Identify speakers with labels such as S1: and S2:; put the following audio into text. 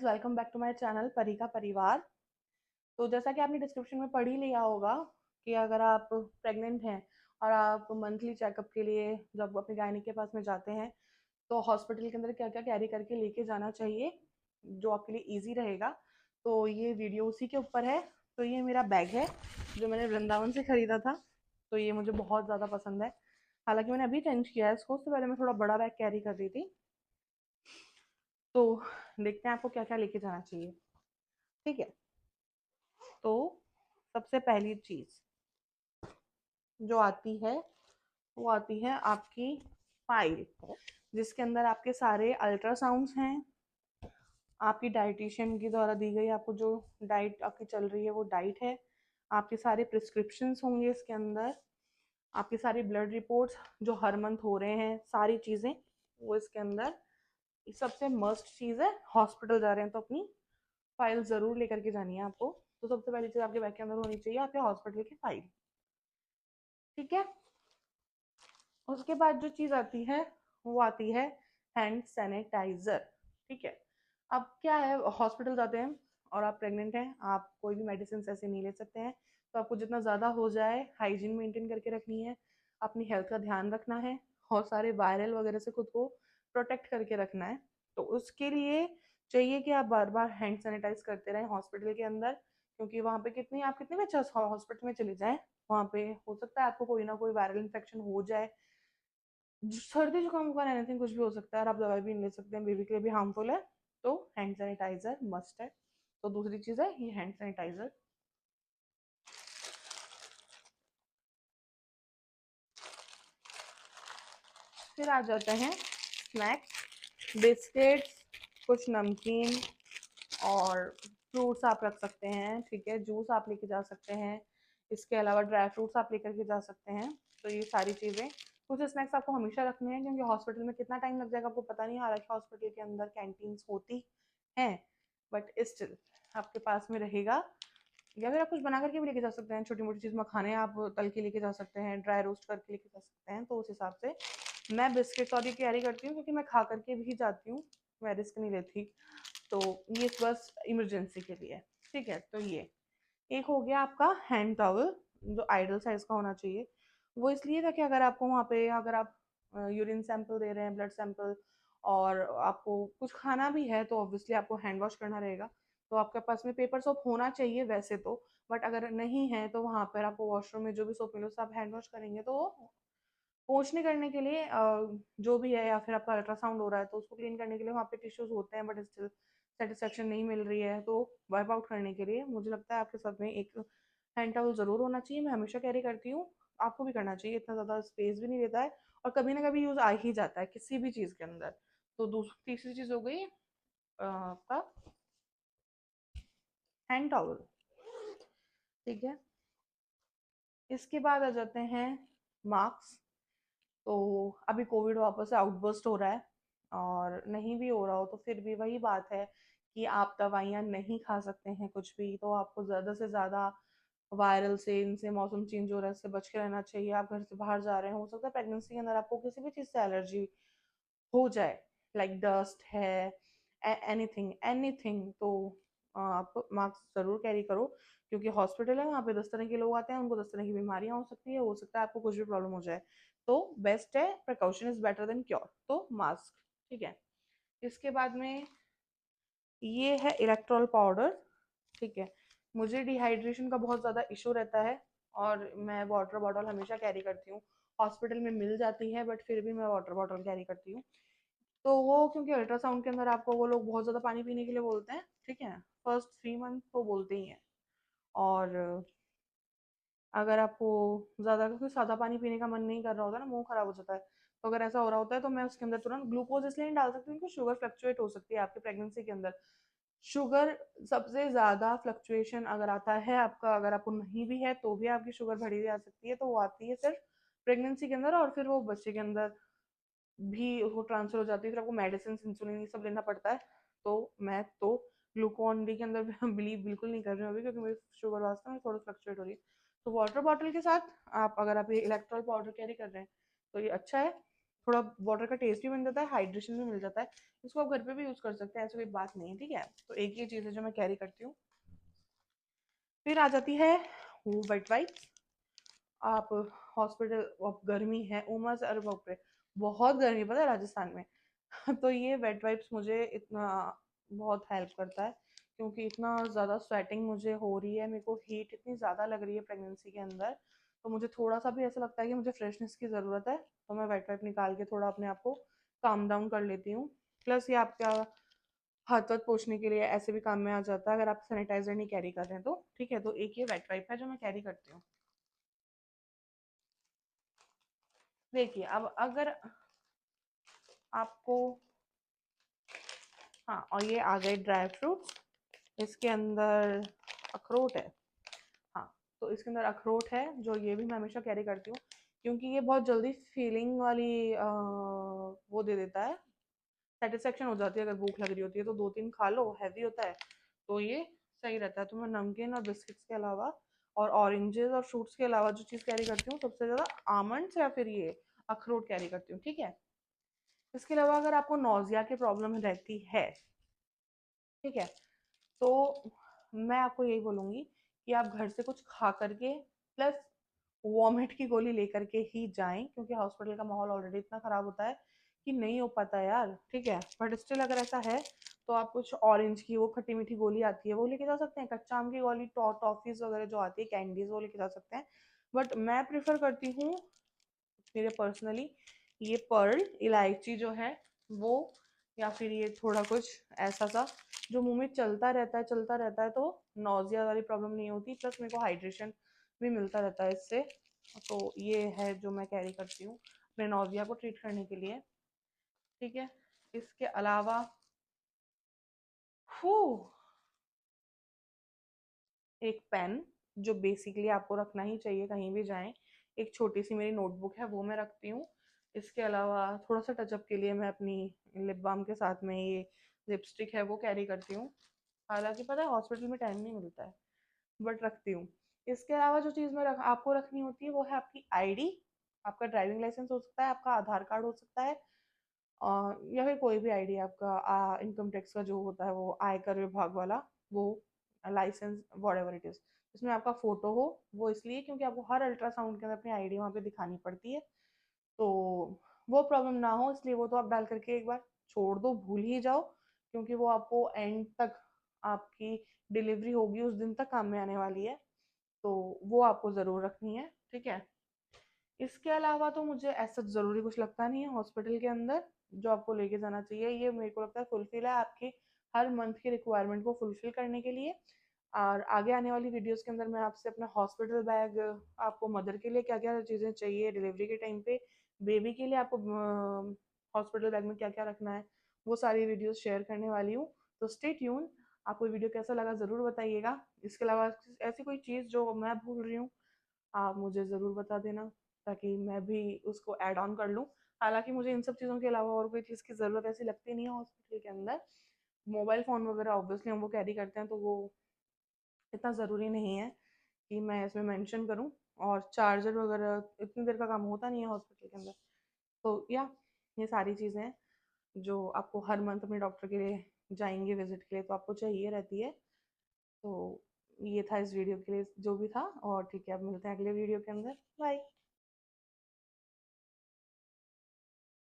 S1: Welcome back to my channel Pari का परिवार। तो जैसा कि आपने डिस्क्रिप्शन में पढ़ ही लिया होगा कि अगर आप प्रेग्नेंट हैं और आप मंथली चेकअप के लिए जब अपने गायनिक के पास में जाते हैं तो हॉस्पिटल के अंदर क्या क्या कैरी करके लेके जाना चाहिए जो आपके लिए इजी रहेगा। तो ये वीडियो उसी के ऊपर है। तो ये मेरा बैग है जो मैंने वृंदावन से खरीदा था। तो ये मुझे बहुत ज़्यादा पसंद है। हालांकि मैंने अभी चेंज किया है इसको, उससे पहले मैं थोड़ा बड़ा बैग कैरी कर रही थी। तो देखते हैं आपको क्या क्या लेके जाना चाहिए। ठीक है। तो सबसे पहली चीज जो आती है वो आती है आपकी फाइल, जिसके अंदर आपके सारे अल्ट्रासाउंड्स हैं। आपकी डाइटिशियन के द्वारा दी गई आपको जो डाइट आपकी चल रही है वो डाइट है। आपके सारे प्रिस्क्रिप्शंस होंगे इसके अंदर। आपकी सारी ब्लड रिपोर्ट्स जो हर मंथ हो रहे हैं, सारी चीज़ें वो इसके अंदर। सबसे मस्ट चीज़ है, हॉस्पिटल जा रहे हैं तो अपनी फाइल ज़रूर लेकर के जानी है आपको। तो सबसे पहली चीज़ आपके बैग के अंदर होनी चाहिए आपके हॉस्पिटल की फाइल। ठीक है। उसके बाद जो चीज़ आती है वो आती है हैंड सैनिटाइजर। ठीक है। अब क्या है, हॉस्पिटल जाते हैं और आप प्रेग्नेंट हैं, आप कोई भी मेडिसिन ऐसे नहीं ले सकते हैं। तो आपको जितना ज़्यादा हो जाए हाइजीन मेंटेन करके रखनी है, अपनी हेल्थ का ध्यान रखना है और सारे वायरल वगैरह से खुद को प्रोटेक्ट करके रखना है। तो उसके लिए चाहिए कि आप बार बार हैंड सैनिटाइज करते रहें हॉस्पिटल के अंदर, क्योंकि वहाँ पे आप कितने भी अच्छा हॉस्पिटल में चले जाएं, वहाँ पे हो सकता है आपको कोई ना कोई वायरल इन्फेक्शन हो जाए। सर्दी जुकाम बुखार एनीथिंग कुछ भी हो सकता है और आप दवाई भी नहीं ले सकते हैं, बेबी के लिए भी हार्मफुल है। तो हैंड सैनिटाइजर मस्ट है। तो दूसरी चीज है ये हैंड सैनिटाइजर। फिर आ जाते हैं स्नैक्स, बिस्किट्स, कुछ नमकीन और फ्रूट्स आप रख सकते हैं। ठीक है, जूस आप लेके जा सकते हैं। इसके अलावा ड्राई फ्रूट्स आप लेकर के जा सकते हैं। तो ये सारी चीज़ें, कुछ स्नैक्स आपको हमेशा रखने हैं क्योंकि हॉस्पिटल में कितना टाइम लग जाएगा आपको पता नहीं। हालांकि हॉस्पिटल के अंदर कैंटीन्स होती हैं, बट स्टिल आपके पास में रहेगा। या फिर आप कुछ बना करके भी लेके जा सकते हैं, छोटी मोटी चीज़ मखाने आप तल के लेके जा सकते हैं, ड्राई रोस्ट करके लेके जा सकते हैं। तो उस हिसाब से मैं बिस्किट्स और ये कैरी करती हूँ क्योंकि मैं खा करके भी जाती हूँ, मैं रिस्क नहीं लेती। तो ये बस इमरजेंसी के लिए। ठीक है। तो ये एक हो गया आपका हैंड टॉवल जो आइडल साइज का होना चाहिए। वो इसलिए था कि अगर आपको वहाँ पे अगर आप यूरिन सैंपल दे रहे हैं, ब्लड सैंपल, और आपको कुछ खाना भी है तो ऑब्वियसली आपको हैंड वॉश करना रहेगा। तो आपके पास में पेपर सोप होना चाहिए वैसे तो, बट अगर नहीं है तो वहाँ पर आपको वॉशरूम में जो भी सोप मिलो उससे आप हैंड वॉश करेंगे तो पोंछने करने के लिए जो भी है, या फिर आपका अल्ट्रासाउंड हो रहा है तो उसको क्लीन करने के लिए वहाँ पे टिश्यूज होते हैं, बट स्टिल सेटिस्फेक्शन नहीं मिल रही है तो वाइप आउट करने के लिए मुझे लगता है आपके साथ में एक हैंड टॉवल जरूर होना चाहिए। मैं हमेशा कैरी करती हूँ, आपको भी करना चाहिए। इतना ज़्यादा स्पेस भी नहीं लेता है और कभी ना कभी यूज़ आ ही जाता है किसी भी चीज़ के अंदर। तो दूसरी तीसरी चीज़ हो गई आपका हैंड टॉवल। ठीक है। इसके बाद आ जाते हैं मास्क। तो अभी कोविड वापस से आउटबर्स्ट हो रहा है, और नहीं भी हो रहा हो तो फिर भी वही बात है कि आप दवाइयाँ नहीं खा सकते हैं कुछ भी। तो आपको ज़्यादा से ज़्यादा वायरल से, इनसे मौसम चेंज हो रहा है इससे बच के रहना चाहिए। आप घर से बाहर जा रहे हैं, हो सकता है प्रेगनेंसी के अंदर आपको किसी भी चीज़ से एलर्जी हो जाए, लाइक डस्ट है, एनीथिंग एनीथिंग। तो आप मास्क ज़रूर कैरी करो, क्योंकि हॉस्पिटल है, वहाँ पे 10 तरह के लोग आते हैं, उनको 10 तरह की बीमारियाँ हो सकती है, हो सकता है आपको कुछ भी प्रॉब्लम हो जाए। तो बेस्ट है, precaution is better than cure. तो मास्क। ठीक है। इसके बाद में ये है इलेक्ट्रॉल पाउडर। ठीक है। मुझे डिहाइड्रेशन का बहुत ज़्यादा इशू रहता है और मैं वाटर बॉटल हमेशा कैरी करती हूँ। हॉस्पिटल में मिल जाती है बट फिर भी मैं वाटर बॉटल कैरी करती हूँ। तो वो क्योंकि अल्ट्रासाउंड के अंदर आपको वो लोग बहुत ज़्यादा पानी पीने के लिए बोलते हैं। ठीक है। फर्स्ट 3 मंथ तो बोलते ही हैं। और अगर आपको ज़्यादा क्योंकि सादा पानी पीने का मन नहीं कर रहा होता ना, मुंह खराब हो जाता है, तो अगर ऐसा हो रहा होता है तो मैं उसके अंदर तुरंत ग्लूकोज इसलिए नहीं डाल सकती क्योंकि शुगर फ्लक्चुएट हो सकती है आपकी प्रेगनेंसी के अंदर। शुगर सबसे ज़्यादा फ्लक्चुएशन अगर आता है आपका, अगर आपको नहीं भी है तो भी आपकी शुगर बढ़ी हुई आ सकती है। तो वो आती है सिर्फ प्रेगनेंसी के अंदर, और फिर वो बच्चे के अंदर भी वो ट्रांसफर हो जाती है, फिर आपको मेडिसिन इंसुलिन ये सब लेना पड़ता है। तो मैं तो ग्लूकोन डी के अंदर बिलीव बिल्कुल नहीं कर रही हूँ अभी, क्योंकि मेरी शुगर वास्तव में थोड़ी फ्लक्चुएट हो रही है। तो वाटर बॉटल के साथ आप अगर आप ये इलेक्ट्रॉल पाउडर कैरी कर रहे हैं तो ये अच्छा है। थोड़ा वाटर का टेस्ट भी बन जाता है, हाइड्रेशन भी मिल जाता है। इसको आप घर पे भी यूज़ कर सकते हैं, ऐसी कोई बात नहीं है, ठीक है। तो एक ये चीज़ है जो मैं कैरी करती हूँ। फिर आ जाती है वो वेट वाइप्स। आप हॉस्पिटल, अब गर्मी है, उमस, अरे बाप रे, बहुत गर्मी पता है राजस्थान में। तो ये वेट वाइप्स मुझे इतना बहुत हेल्प करता है, क्योंकि इतना ज़्यादा स्वेटिंग मुझे हो रही है, मेरे को हीट इतनी ज़्यादा लग रही है प्रेगनेंसी के अंदर। तो मुझे थोड़ा सा भी ऐसा लगता है कि मुझे फ्रेशनेस की ज़रूरत है, तो मैं वेट वाइप निकाल के थोड़ा अपने आप को काम डाउन कर लेती हूँ। प्लस ये आपका हाथ वाथ पोछने के लिए ऐसे भी काम में आ जाता है, अगर आप सैनिटाइजर नहीं कैरी कर रहे हैं तो, ठीक है। तो एक ये वेट वाइप है जो मैं कैरी करती हूँ। देखिए अब अगर आपको, हाँ, और ये आ गए ड्राई फ्रूट्स। इसके अंदर अखरोट है, हाँ। तो इसके अंदर अखरोट है, जो ये भी मैं हमेशा कैरी करती हूँ, क्योंकि ये बहुत जल्दी फीलिंग वाली वो दे देता है, सेटिस्फेक्शन हो जाती है। अगर भूख लग रही होती है तो 2-3 खा लो, हैवी होता है, तो ये सही रहता है। तो मैं नमकीन और बिस्किट्स के अलावा और ऑरेंजेस और फ्रूट्स के अलावा जो चीज़ कैरी करती हूँ सबसे ज़्यादा, आमंड्स या फिर ये अखरोट कैरी करती हूँ, ठीक है। इसके अलावा अगर आपको नौजिया की प्रॉब्लम रहती है, ठीक है, तो मैं आपको यही बोलूँगी कि आप घर से कुछ खा करके प्लस वॉमिट की गोली लेकर के ही जाएं, क्योंकि हॉस्पिटल का माहौल ऑलरेडी इतना ख़राब होता है कि नहीं हो पाता यार, ठीक है। बट स्टिल अगर ऐसा है तो आप कुछ ऑरेंज की वो खट्टी मीठी गोली आती है वो लेके जा सकते हैं, कच्चा आम की गोली, टॉफीज़ वगैरह जो आती है, कैंडीज, वो लेके जा सकते हैं। बट मैं प्रेफर करती हूँ मेरे पर्सनली, ये पर्ल इलायची जो है वो, या फिर ये थोड़ा कुछ ऐसा सा जो मुंह में चलता रहता है, चलता रहता है, तो नौजिया वाली प्रॉब्लम नहीं होती, प्लस मेरे को हाइड्रेशन भी मिलता रहता है इससे। तो ये है जो मैं कैरी करती हूँ अपने नौजिया को ट्रीट करने के लिए, ठीक है। इसके अलावा हू एक पेन, जो बेसिकली आपको रखना ही चाहिए कहीं भी जाएं। एक छोटी सी मेरी नोटबुक है, वो मैं रखती हूँ। इसके अलावा थोड़ा सा टचअप के लिए मैं अपनी लिप बाम के साथ में ये लिपस्टिक है वो कैरी करती हूँ। हालांकि पता है हॉस्पिटल में टाइम नहीं मिलता है, बट रखती हूँ। इसके अलावा जो चीज़ आपको रखनी होती है वो है आपकी आईडी। आपका ड्राइविंग लाइसेंस हो सकता है, आपका आधार कार्ड हो सकता है, या फिर कोई भी आईडी आपका, इनकम टैक्स का जो होता है वो आयकर विभाग वाला, वो licence whatever it is, जिसमें आपका फ़ोटो हो। वो इसलिए क्योंकि आपको हर अल्ट्रासाउंड के अंदर अपनी आईडी वहाँ पे दिखानी पड़ती है, तो वो प्रॉब्लम ना हो इसलिए वो तो आप डाल करके एक बार छोड़ दो, भूल ही जाओ, क्योंकि वो आपको एंड तक, आपकी डिलीवरी होगी उस दिन तक काम में आने वाली है, तो वो आपको ज़रूर रखनी है, ठीक है। इसके अलावा तो मुझे ऐसा ज़रूरी कुछ लगता नहीं है हॉस्पिटल के अंदर जो आपको लेके जाना चाहिए। ये मेरे को लगता है फुलफिल है आपकी हर मंथ की रिक्वायरमेंट को फुलफिल करने के लिए। और आगे आने वाली वीडियोस के अंदर मैं आपसे अपना हॉस्पिटल बैग, आपको मदर के लिए क्या क्या चीज़ें चाहिए डिलीवरी के टाइम पे, बेबी के लिए आपको हॉस्पिटल बैग में क्या क्या रखना है, वो सारी वीडियोस शेयर करने वाली हूँ। तो स्टे ट्यून। आपको वीडियो कैसा लगा ज़रूर बताइएगा। इसके अलावा ऐसी कोई चीज़ जो मैं भूल रही हूँ आप मुझे ज़रूर बता देना, ताकि मैं भी उसको ऐड ऑन कर लूँ। हालाँकि मुझे इन सब चीज़ों के अलावा और कोई चीज़ की ज़रूरत ऐसी लगती नहीं है हॉस्पिटल के अंदर। मोबाइल फ़ोन वगैरह ऑब्वियसली हम वो कैरी करते हैं, तो वो इतना ज़रूरी नहीं है कि मैं इसमें मेंशन करूँ। और चार्जर वगैरह इतनी देर का काम होता नहीं है हॉस्पिटल के अंदर। तो या ये सारी चीज़ें हैं जो आपको हर मंथ अपने डॉक्टर के लिए जाएँगे विज़िट के लिए तो आपको चाहिए रहती है। तो ये था इस वीडियो के लिए जो भी था, और ठीक है अब मिलते हैं अगले वीडियो के अंदर। बाय।